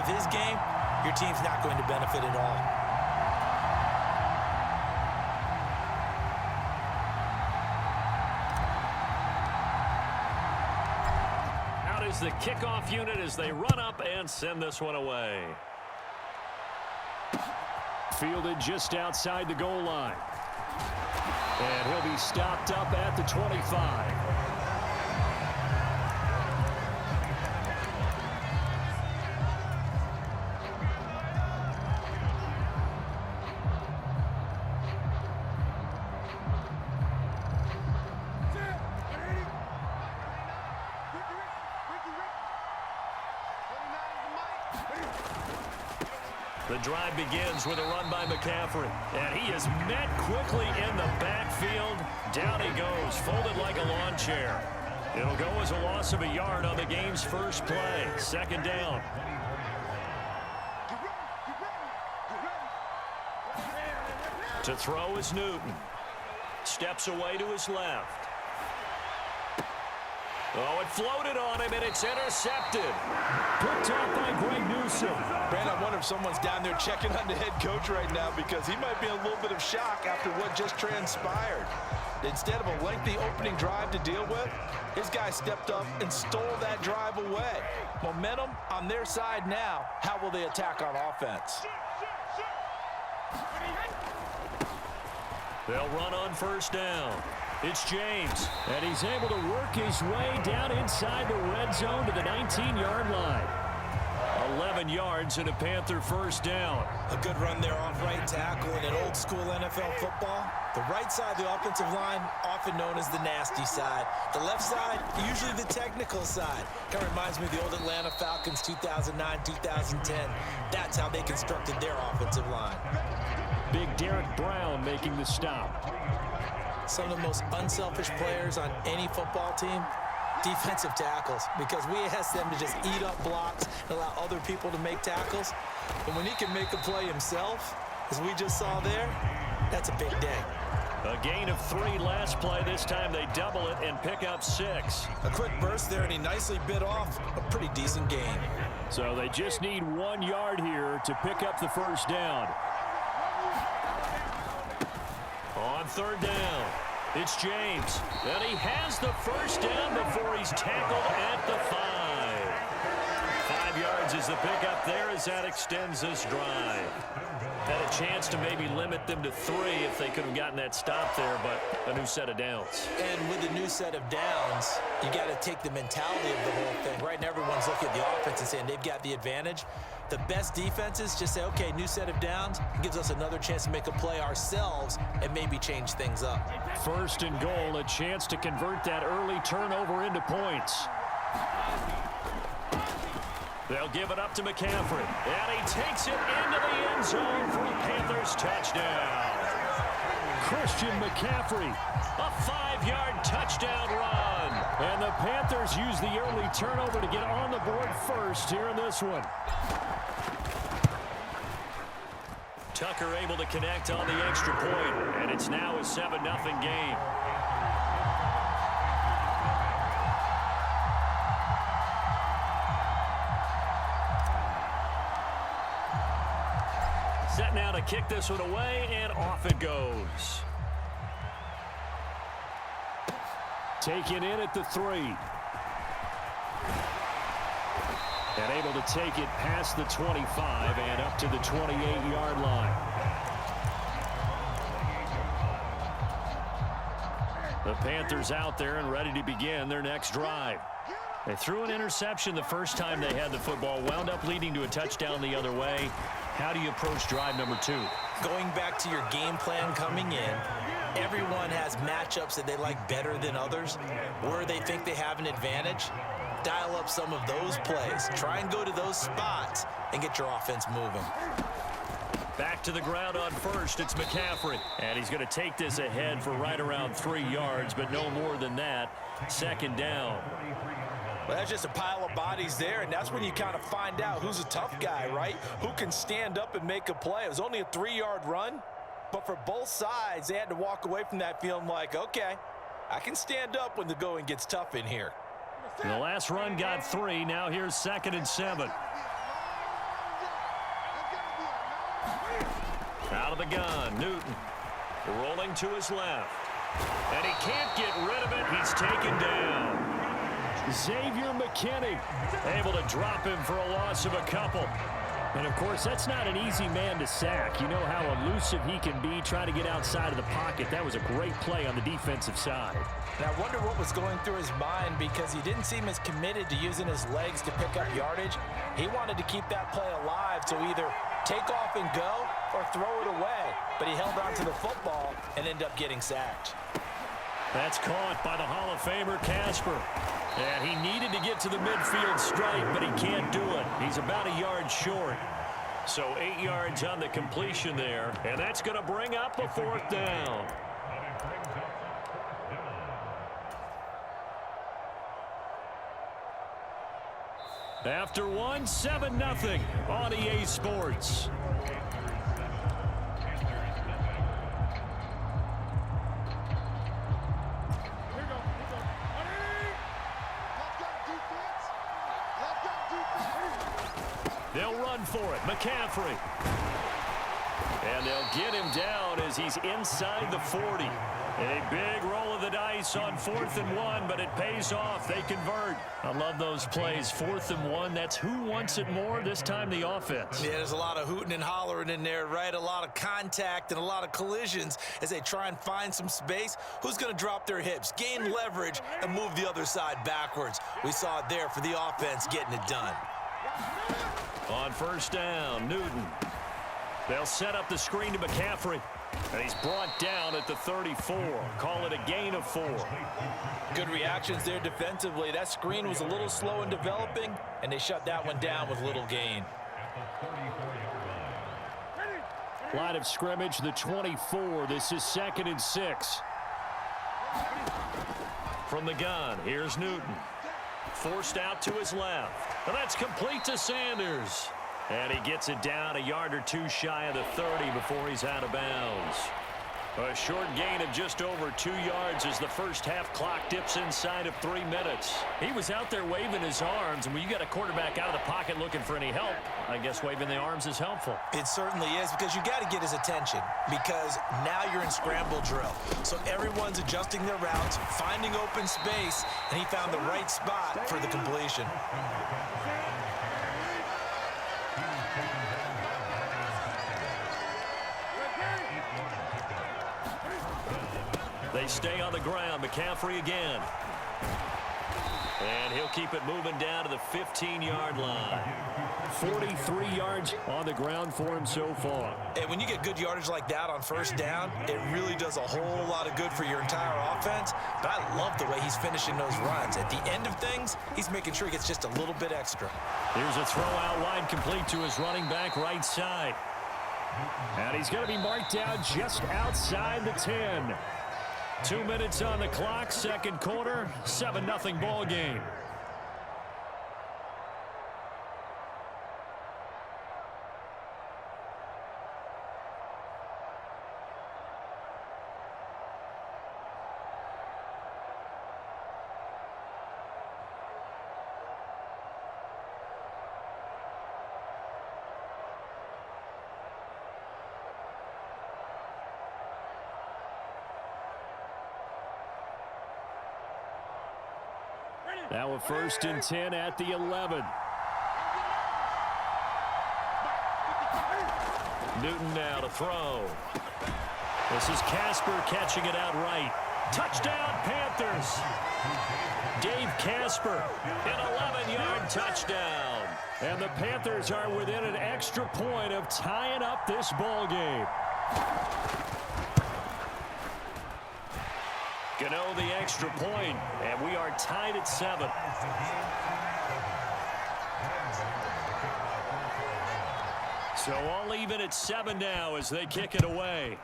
with his game, your team's not going to benefit at all. Out is the kickoff unit as they run up and send this one away. Fielded just outside the goal line. And he'll be stopped up at the 25. The drive begins with a run by McCaffrey. And he is met quickly in the backfield. Down he goes, folded like a lawn chair. It'll go as a loss of a yard on the game's first play. Second down. To throw is Newton. Steps away to his left. Oh, it floated on him, and it's intercepted. Picked off by Greg Newsome. Brandon, I wonder if someone's down there checking on the head coach right now because he might be in a little bit of shock after what just transpired. Instead of a lengthy opening drive to deal with, his guy stepped up and stole that drive away. Momentum on their side now. How will they attack on offense? They'll run on first down. It's James, and he's able to work his way down inside the red zone to the 19-yard line. 11 yards and a Panther first down. A good run there off right tackle in an old-school NFL football. The right side of the offensive line, often known as the nasty side. The left side, usually the technical side. Kind of reminds me of the old Atlanta Falcons 2009, 2010. That's how they constructed their offensive line. Big Derek Brown making the stop. Some of the most unselfish players on any football team, defensive tackles, because we ask them to just eat up blocks and allow other people to make tackles. And when he can make a play himself, as we just saw there, that's a big day. A gain of 3 last play. This time they double it and pick up 6. A quick burst there, and he nicely bit off a pretty decent gain. So they just need 1 yard here to pick up the first down. On third down, it's James. And he has the first down before he's tackled at the 5. 5 yards is the pickup there as that extends this drive. Had a chance to maybe limit them to 3 if they could have gotten that stop there, but a new set of downs. And with a new set of downs, you got to take the mentality of the whole thing. Right now, everyone's looking at the offense and saying they've got the advantage. The best defenses just say, okay, new set of downs. It gives us another chance to make a play ourselves and maybe change things up. First and goal, a chance to convert that early turnover into points. They'll give it up to McCaffrey. And he takes it into the end zone for a Panthers touchdown. Christian McCaffrey, a 5-yard touchdown run. And the Panthers use the early turnover to get on the board first here in this one. Tucker able to connect on the extra point, and it's now a 7-0 game. Set now to kick this one away, and off it goes. Taken in at the 3. And able to take it past the 25 and up to the 28-yard line. The Panthers out there and ready to begin their next drive. They threw an interception the first time they had the football, wound up leading to a touchdown the other way. How do you approach drive number 2? Going back to your game plan coming in, everyone has matchups that they like better than others, where they think they have an advantage. Dial up some of those plays. Try and go to those spots and get your offense moving. Back to the ground on first. It's McCaffrey. And he's going to take this ahead for right around 3 yards, but no more than that. Second down. Well, that's just a pile of bodies there, and that's when you kind of find out who's a tough guy, right? Who can stand up and make a play. It was only a 3-yard run, but for both sides, they had to walk away from that feeling like, okay, I can stand up when the going gets tough in here. The last run got 3. Now here's 2nd and 7. Out of the gun, Newton. Rolling to his left. And he can't get rid of it. He's taken down. Xavier McKinney able to drop him for a loss of a couple. And, of course, that's not an easy man to sack. You know how elusive he can be trying to get outside of the pocket. That was a great play on the defensive side. And I wonder what was going through his mind, because he didn't seem as committed to using his legs to pick up yardage. He wanted to keep that play alive, so either take off and go or throw it away. But he held on to the football and ended up getting sacked. That's caught by the Hall of Famer Casper. And he needed to get to the midfield stripe, but he can't do it. He's about a yard short. So 8 yards on the completion there, and that's going to bring up a 4th down. After one, 7-0 on EA Sports. They'll run for it. McCaffrey. And they'll get him down as he's inside the 40. A big roll of the dice on 4th and 1, but it pays off. They convert. I love those plays. 4th and 1, that's who wants it more, this time the offense. Yeah, there's a lot of hooting and hollering in there, right? A lot of contact and a lot of collisions as they try and find some space. Who's going to drop their hips, gain leverage, and move the other side backwards? We saw it there for the offense getting it done. On 1st down, Newton. They'll set up the screen to McCaffrey. And he's brought down at the 34. Call it a gain of 4. Good reactions there defensively. That screen was a little slow in developing, and they shut that one down with little gain. Line of scrimmage, the 24. This is 2nd and 6. From the gun, here's Newton. Forced out to his left. And that's complete to Sanders. And he gets it down a yard or 2 shy of the 30 before he's out of bounds. A short gain of just over 2 yards as the first half clock dips inside of 3 minutes. He was out there waving his arms, and when you got a quarterback out of the pocket looking for any help, I guess waving the arms is helpful. It certainly is, because you got to get his attention, because now you're in scramble drill. So everyone's adjusting their routes, finding open space, and he found the right spot for the completion. They stay on the ground. McCaffrey again. And he'll keep it moving down to the 15-yard line. 43 yards on the ground for him so far. And when you get good yardage like that on 1st down, it really does a whole lot of good for your entire offense. But I love the way he's finishing those runs. At the end of things, he's making sure he gets just a little bit extra. Here's a throw out wide, complete to his running back right side. And he's going to be marked out just outside the 10. 2 minutes on the clock, 2nd quarter, 7-0 ball game. Now a 1st and 10 at the 11. Newton now to throw. This is Casper catching it out right. Touchdown, Panthers. Dave Casper, an 11-yard touchdown. And the Panthers are within an extra point of tying up this ball game. Gano the extra point, and we are tied at 7. So all even at 7 now as they kick it away.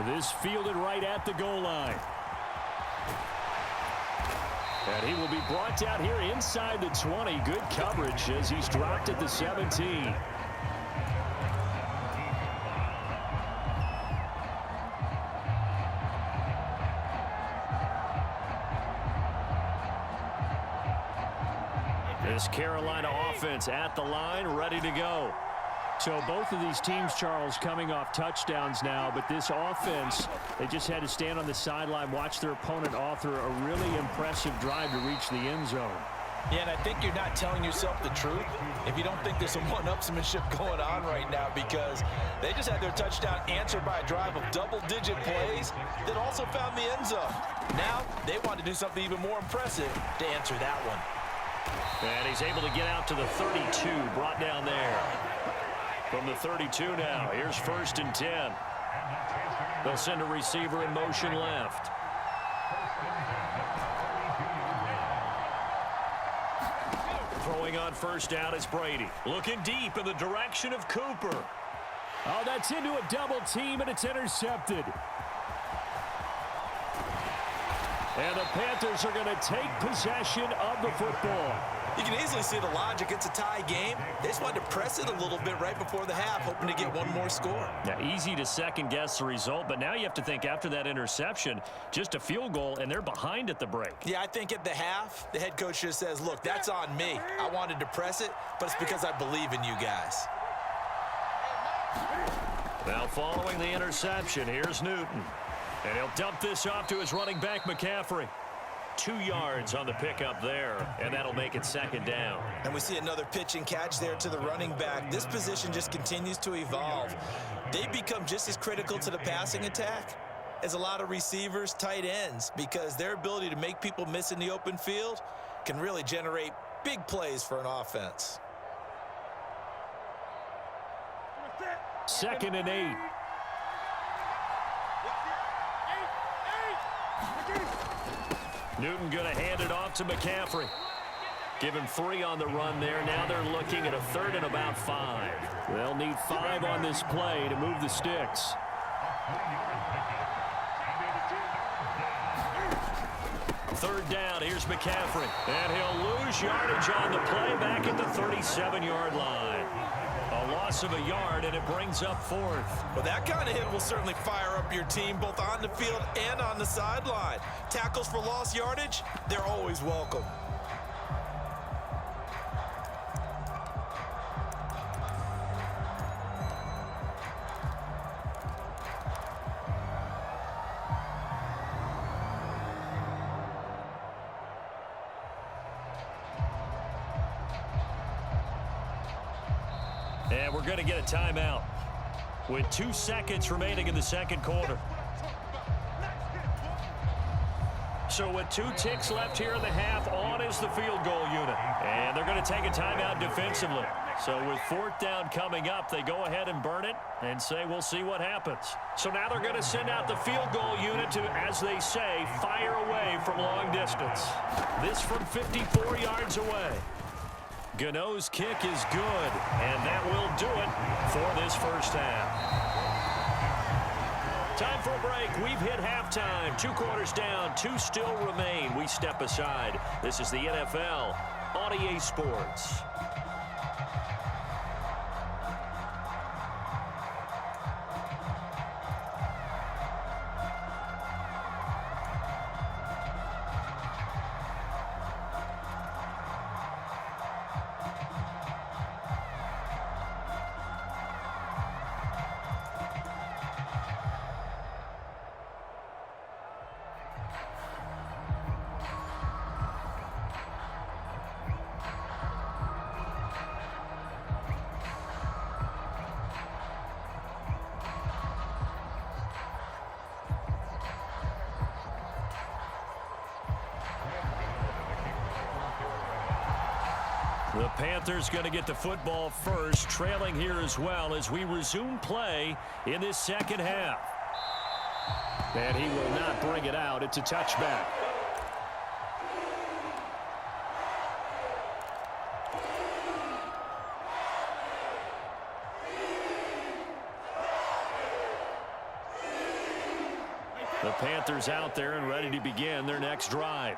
This fielded right at the goal line. And he will be brought down here inside the 20. Good coverage as he's dropped at the 17. This Carolina offense at the line, ready to go. So both of these teams, Charles, coming off touchdowns now, but this offense, they just had to stand on the sideline, watch their opponent author a really impressive drive to reach the end zone. Yeah, and I think you're not telling yourself the truth if you don't think there's some one-upsmanship going on right now, because they just had their touchdown answered by a drive of double-digit plays that also found the end zone. Now they want to do something even more impressive to answer that one. And he's able to get out to the 32, brought down there. From the 32 now, here's 1st and 10. They'll send a receiver in motion left. Throwing on 1st down is Brady. Looking deep in the direction of Cooper. Oh, that's into a double team, and it's intercepted. And the Panthers are going to take possession of the football. You can easily see the logic. It's a tie game. They just wanted to press it a little bit right before the half, hoping to get one more score. Now, easy to second-guess the result, but now you have to think after that interception, just a field goal, and they're behind at the break. Yeah, I think at the half, the head coach just says, look, that's on me. I wanted to press it, but it's because I believe in you guys. Now, following the interception, here's Newton. And he'll dump this off to his running back, McCaffrey. 2 yards on the pickup there, and that'll make it 2nd down. And we see another pitch and catch there to the running back. This position just continues to evolve. They become just as critical to the passing attack as a lot of receivers, tight ends, because their ability to make people miss in the open field can really generate big plays for an offense. 2nd and 8. Newton going to hand it off to McCaffrey. Give him 3 on the run there. Now they're looking at a 3rd and about 5. They'll need 5 on this play to move the sticks. 3rd down, here's McCaffrey. And he'll lose yardage on the play back at the 37-yard line. A loss of a yard, and it brings up 4th. Well, that kind of hit will certainly fire up your team both on the field and on the sideline. Tackles for lost yardage, they're always welcome. And we're going to get a timeout with 2 seconds remaining in the 2nd quarter. So with 2 ticks left here in the half, on is the field goal unit. And they're going to take a timeout defensively. So with 4th down coming up, they go ahead and burn it and say, we'll see what happens. So now they're going to send out the field goal unit to, as they say, fire away from long distance. This from 54 yards away. Gano's kick is good, and that will do it for this 1st half. Time for a break. We've hit halftime. 2 quarters down, 2 still remain. We step aside. This is the NFL on EA Sports. The Panthers going to get the football first, trailing here as well as we resume play in this 2nd half. And he will not bring it out. It's a touchback. The Panthers out there and ready to begin their next drive.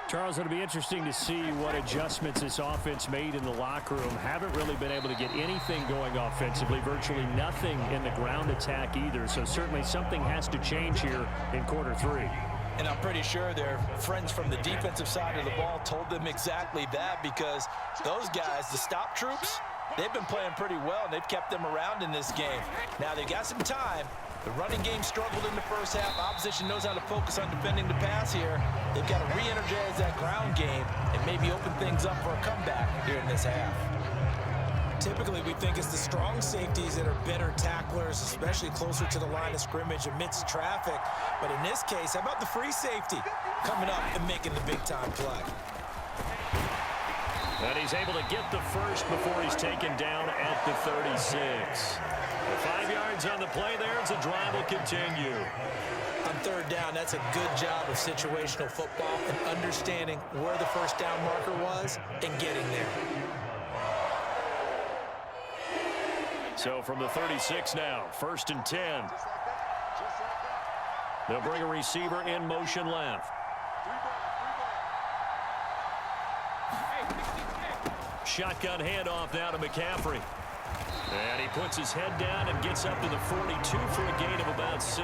Charles, it'll be interesting to see what adjustments this offense made in the locker room. Haven't really been able to get anything going offensively, virtually nothing in the ground attack either. So certainly something has to change here in quarter 3. And I'm pretty sure their friends from the defensive side of the ball told them exactly that, because those guys, the stop troops, they've been playing pretty well, and they've kept them around in this game. Now, they've got some time. The running game struggled in the first half. Opposition knows how to focus on defending the pass here. They've got to re-energize that ground game and maybe open things up for a comeback here in this half. Typically, we think it's the strong safeties that are better tacklers, especially closer to the line of scrimmage amidst traffic. But in this case, how about the free safety coming up and making the big-time play? And he's able to get the first before he's taken down at the 36. 5 yards on the play there as the drive will continue. On third down, that's a good job of situational football and understanding where the first down marker was and getting there. So from the 36 now, 1st and 10. They'll bring a receiver in motion left. Shotgun handoff now to McCaffrey. And he puts his head down and gets up to the 42 for a gain of about 6.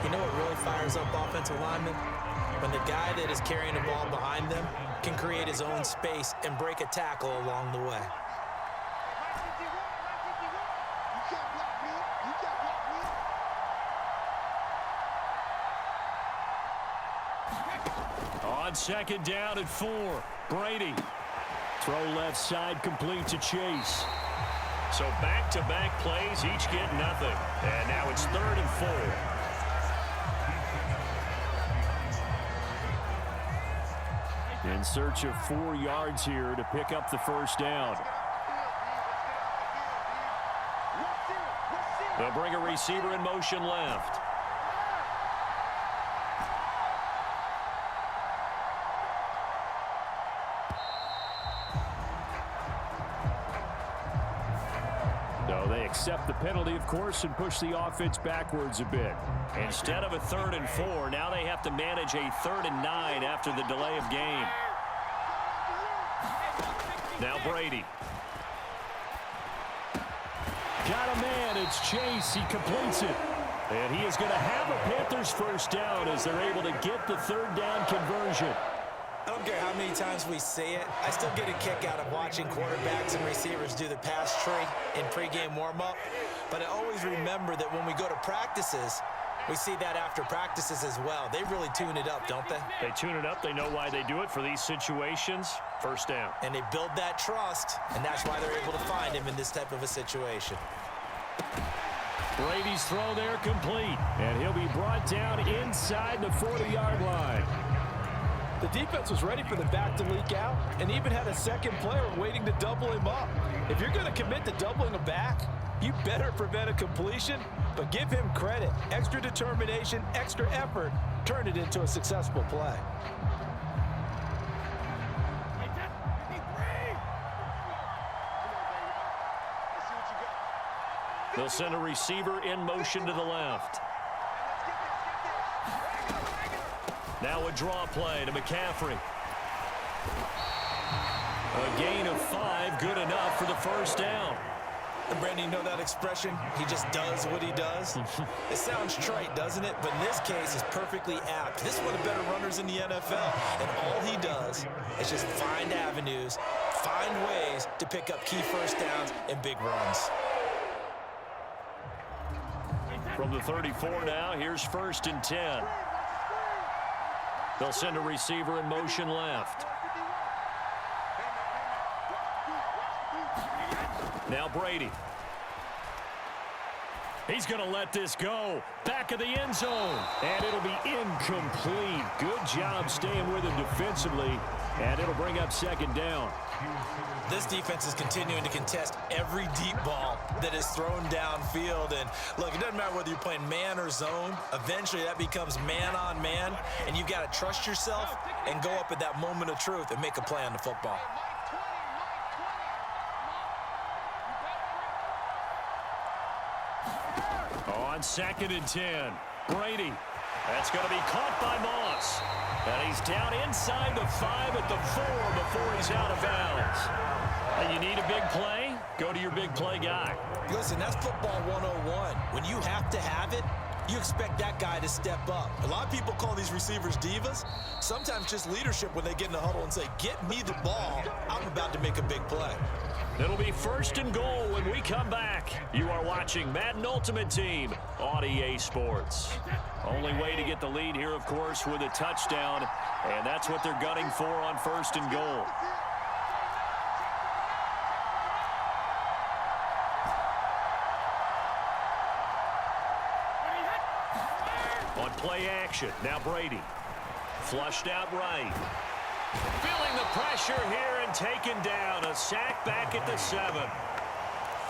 You know what really fires up offensive linemen? When the guy that is carrying the ball behind them can create his own space and break a tackle along the way. On 2nd down and 4, Brady. Throw left side, complete to Chase. So back-to-back plays, each get nothing. And now it's 3rd and 4. In search of 4 yards here to pick up the first down. They'll bring a receiver in motion left. Accept the penalty, of course, and push the offense backwards a bit. Instead of a 3rd and 4, now they have to manage a 3rd and 9 after the delay of game. Now Brady. Got a man. It's Chase. He completes it. And he is going to have a Panthers first down as they're able to get the 3rd down conversion. I don't care how many times we say it, I still get a kick out of watching quarterbacks and receivers do the pass tree in pregame warm-up. But I always remember that when we go to practices, we see that after practices as well. They really tune it up, don't they? They tune it up. They know why they do it for these situations. First down. And they build that trust, and that's why they're able to find him in this type of a situation. Brady's throw there complete. And he'll be brought down inside the 40-yard line. The defense was ready for the back to leak out and even had a second player waiting to double him up. If you're going to commit to doubling a back, you better prevent a completion, but give him credit. Extra determination, extra effort, turn it into a successful play. They'll send a receiver in motion to the left. Now a draw play to McCaffrey. A gain of 5, good enough for the first down. And Brandon, you know that expression? He just does what he does. It sounds trite, doesn't it? But in this case, it's perfectly apt. This is one of the better runners in the NFL. And all he does is just find avenues, find ways to pick up key first downs and big runs. From the 34 now, here's 1st and 10. They'll send a receiver in motion left. Now Brady. He's going to let this go. Back of the end zone. And it'll be incomplete. Good job staying with him defensively. And it'll bring up 2nd down. This defense is continuing to contest every deep ball that is thrown downfield. And look, it doesn't matter whether you're playing man or zone. Eventually, that becomes man on man. And you've got to trust yourself and go up at that moment of truth and make a play on the football. On 2nd and 10, Brady. That's going to be caught by Moss. And he's down inside the 5 at the 4 before he's out of bounds. And you need a big play? Go to your big play guy. Listen, that's football 101. When you have to have it, you expect that guy to step up. A lot of people call these receivers divas. Sometimes just leadership when they get in the huddle and say, get me the ball. I'm about to make a big play. It'll be 1st and goal when we come back. You are watching Madden Ultimate Team on EA Sports. Only way to get the lead here, of course, with a touchdown, and that's what they're gunning for on 1st and goal. On play action, now Brady. Flushed out right. Feeling the pressure here and taken down. A sack back at the 7.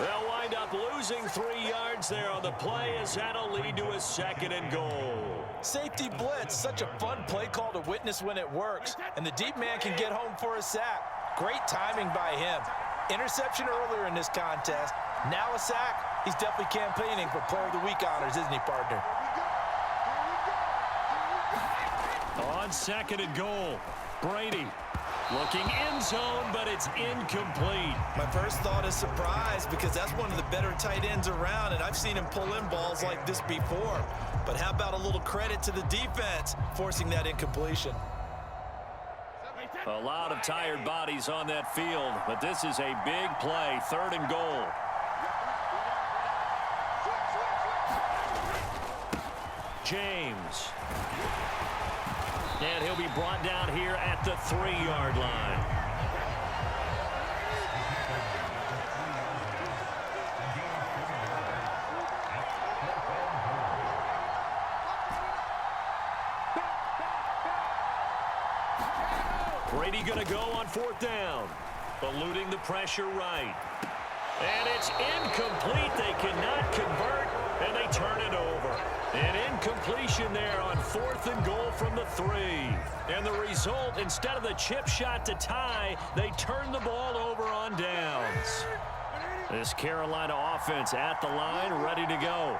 They'll wind up losing 3 yards there on the play as that'll lead to a 2nd and goal. Safety blitz, such a fun play call to witness when it works. And the deep man can get home for a sack. Great timing by him. Interception earlier in this contest. Now a sack. He's definitely campaigning for Player of the Week honors, isn't he, partner? On 2nd and goal, Brady looking end zone, but it's incomplete. My first thought is surprise because that's one of the better tight ends around, and I've seen him pull in balls like this before. But how about a little credit to the defense forcing that incompletion? A lot of tired bodies on that field, but this is a big play, 3rd and goal. James. And he'll be brought down here at the 3-yard line. Brady going to go on 4th down. Eluding the pressure right. And it's incomplete. They cannot convert, and they turn it over. An incompletion there on 4th and goal from the 3. And the result, instead of the chip shot to tie, they turn the ball over on downs. This Carolina offense at the line, ready to go.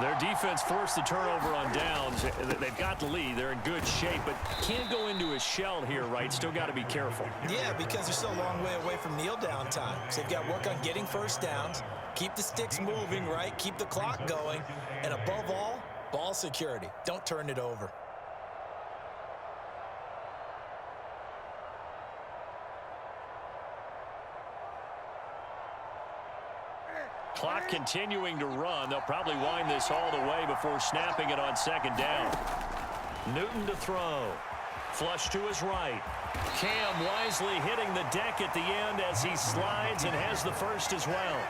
Their defense forced the turnover on downs. They've got the lead. They're in good shape, but can't go into a shell here, right? Still got to be careful. Yeah, because they're still a long way away from kneel down time. So they've got to work on getting first downs, keep the sticks moving, right? Keep the clock going. And above all, ball security. Don't turn it over. Clock continuing to run. They'll probably wind this all the way before snapping it on 2nd down. Newton to throw. Flush to his right. Cam wisely hitting the deck at the end as he slides and has the first as well.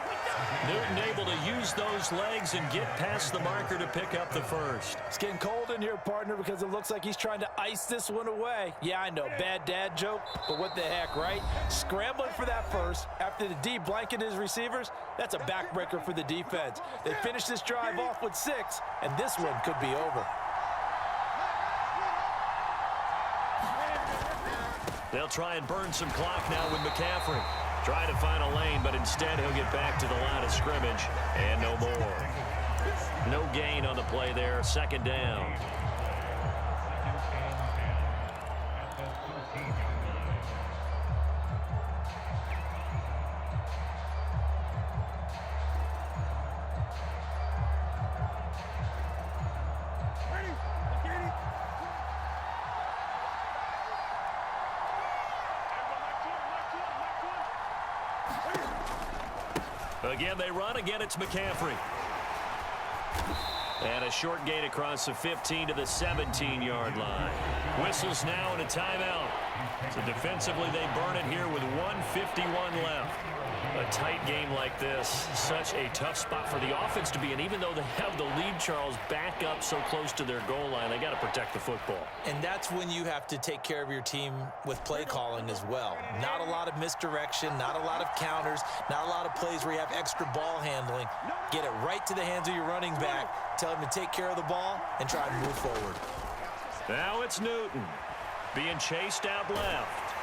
Newton able to use those legs and get past the marker to pick up the first. It's getting cold in here, partner, because it looks like he's trying to ice this one away. Yeah, I know, bad dad joke, but what the heck, right? Scrambling for that first after the D blanketed his receivers, that's a backbreaker for the defense. They finished this drive off with 6, and this one could be over. They'll try and burn some clock now with McCaffrey. Try to find a lane, but instead he'll get back to the line of scrimmage, and no more. No gain on the play there, 2nd down. Again, they run. Again, it's McCaffrey. And a short gain across the 15 to the 17-yard line. Whistles now and a timeout. So defensively, they burn it here with 1:51 left. A tight game like this, such a tough spot for the offense to be in. Even though they have the lead, Charles, back up so close to their goal line, they got to protect the football. And that's when you have to take care of your team with play calling as well. Not a lot of misdirection, not a lot of counters, not a lot of plays where you have extra ball handling. Get it right to the hands of your running back. Tell him to take care of the ball and try and move forward. Now it's Newton being chased out left.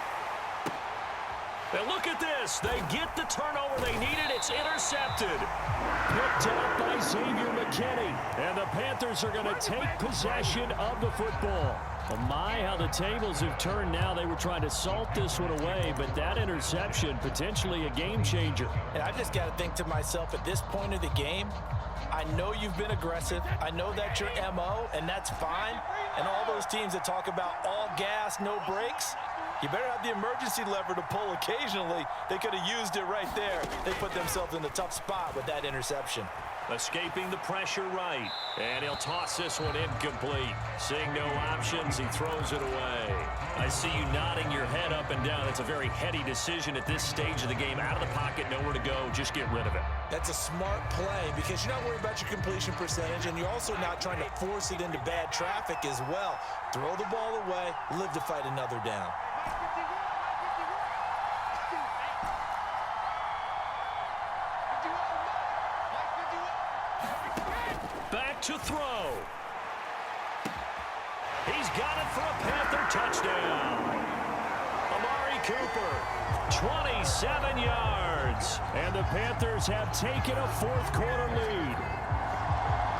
And look at this. They get the turnover they needed. It's intercepted. Picked up by Xavier McKinney. And the Panthers are going to take possession of the football. Well, my, how the tables have turned now. They were trying to salt this one away, but that interception, potentially a game changer. And I just got to think to myself, at this point of the game, I know you've been aggressive. I know that's your MO, and that's fine. And all those teams that talk about all gas, no brakes, you better have the emergency lever to pull occasionally. They could have used it right there. They put themselves in a tough spot with that interception. Escaping the pressure right. And he'll toss this one incomplete. Seeing no options, he throws it away. I see you nodding your head up and down. It's a very heady decision at this stage of the game. Out of the pocket, nowhere to go. Just get rid of it. That's a smart play because you're not worried about your completion percentage, and you're also not trying to force it into bad traffic as well. Throw the ball away, live to fight another down. Back to throw. He's got it for a Panther touchdown. Amari Cooper, 27 yards. And the Panthers have taken a fourth quarter lead.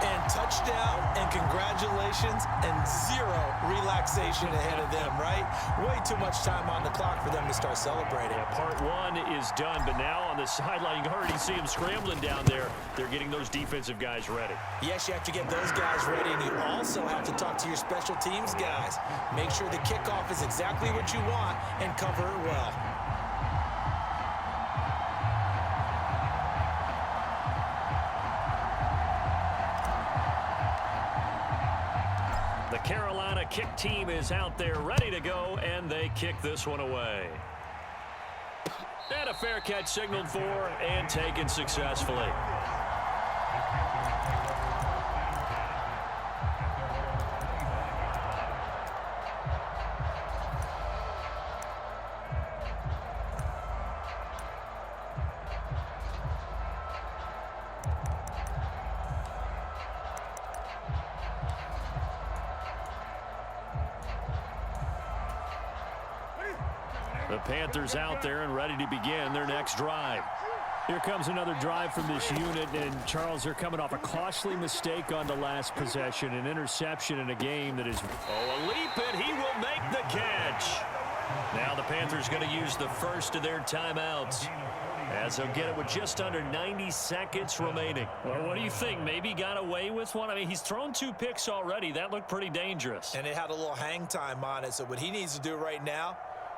And touchdown, and congratulations, and zero relaxation ahead of them, right? Way too much time on the clock for them to start celebrating. Yeah, part one is done, but now on the sideline, you can already see them scrambling down there. They're getting those defensive guys ready. Yes, you have to get those guys ready, and you also have to talk to your special teams guys. Make sure the kickoff is exactly what you want and cover it well. The Carolina kick team is out there ready to go, and they kick this one away. And a fair catch signaled for and taken successfully. The Panthers out there and ready to begin their next drive. Here comes another drive from this unit, and Charles, they're coming off a costly mistake on the last possession, an interception in a game that is... Oh, a leap, and he will make the catch. Now the Panthers going to use the first of their timeouts, as they'll get it with just under 90 seconds remaining. Well, what do you think? Maybe got away with one? I mean, he's thrown 2 picks already. That looked pretty dangerous. And it had a little hang time on it, so what he needs to do right now,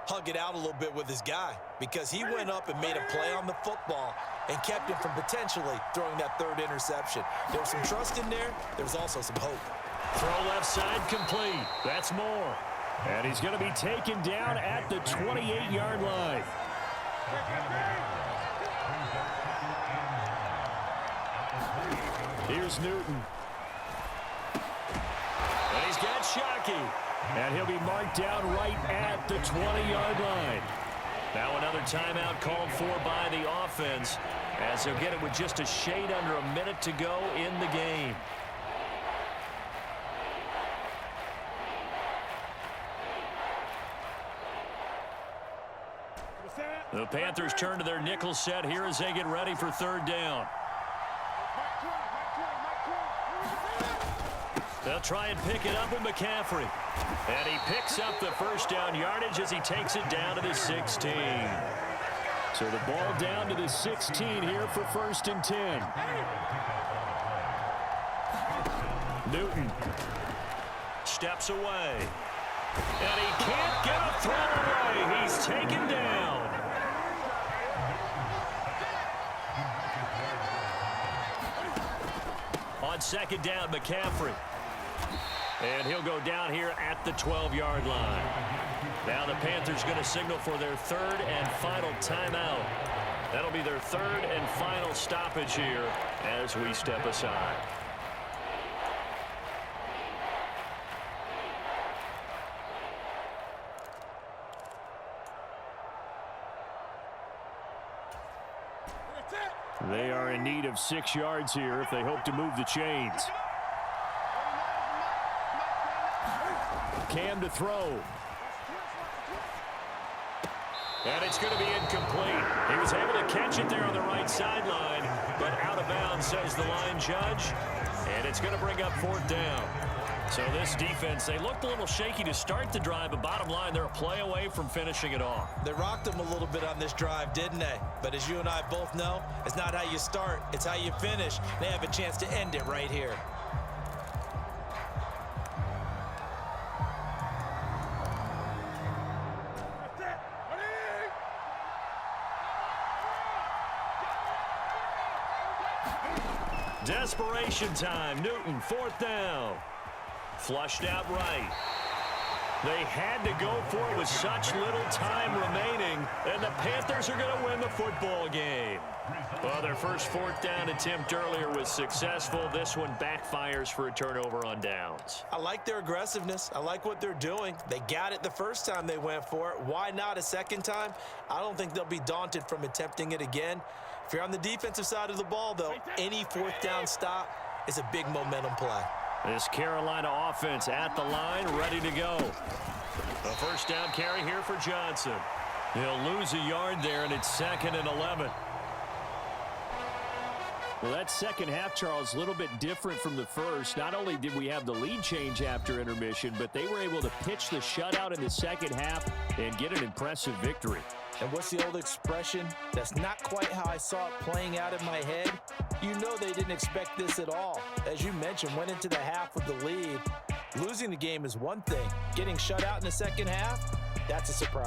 hug it out a little bit with his guy, because he went up and made a play on the football and kept him from potentially throwing that third interception. There was some trust in there. There was also some hope. Throw left side complete. That's more. And he's going to be taken down at the 28-yard line. Here's Newton. And he's got Shockey. And he'll be marked down right at the 20-yard line. Now another timeout called for by the offense, as he'll get it with just a shade under a minute to go in the game. The Panthers turn to their nickel set here as they get ready for third down. They'll try and pick it up with McCaffrey. And he picks up the first down yardage as he takes it down to the 16. So the ball down to the 16 here for 1st and 10. Newton steps away. And he can't get a throw away. He's taken down. On second down, McCaffrey. And he'll go down here at the 12-yard line. Now the Panthers going to signal for their third and final timeout. That'll be their third and final stoppage here as we step aside. They are in need of 6 yards here if they hope to move the chains. Cam to throw. And it's going to be incomplete. He was able to catch it there on the right sideline, but out of bounds, says the line judge. And it's going to bring up 4th down. So this defense, they looked a little shaky to start the drive, but bottom line, they're a play away from finishing it off. They rocked them a little bit on this drive, didn't they? But as you and I both know, it's not how you start, it's how you finish. They have a chance to end it right here. Desperation time. Newton, 4th down. Flushed out right. They had to go for it with such little time remaining, and the Panthers are going to win the football game. Well, their first 4th down attempt earlier was successful. This one backfires for a turnover on downs. I like their aggressiveness. I like what they're doing. They got it the first time they went for it. Why not a second time? I don't think they'll be daunted from attempting it again. If you're on the defensive side of the ball, though, any 4th down stop is a big momentum play. This Carolina offense at the line, ready to go. A first down carry here for Johnson. He'll lose a yard there, and it's 2nd and 11. Well, that second half, Charles, a little bit different from the first. Not only did we have the lead change after intermission, but they were able to pitch the shutout in the second half and get an impressive victory. And what's the old expression? That's not quite how I saw it playing out in my head. You know they didn't expect this at all. As you mentioned, went into the half with the lead. Losing the game is one thing. Getting shut out in the second half, that's a surprise.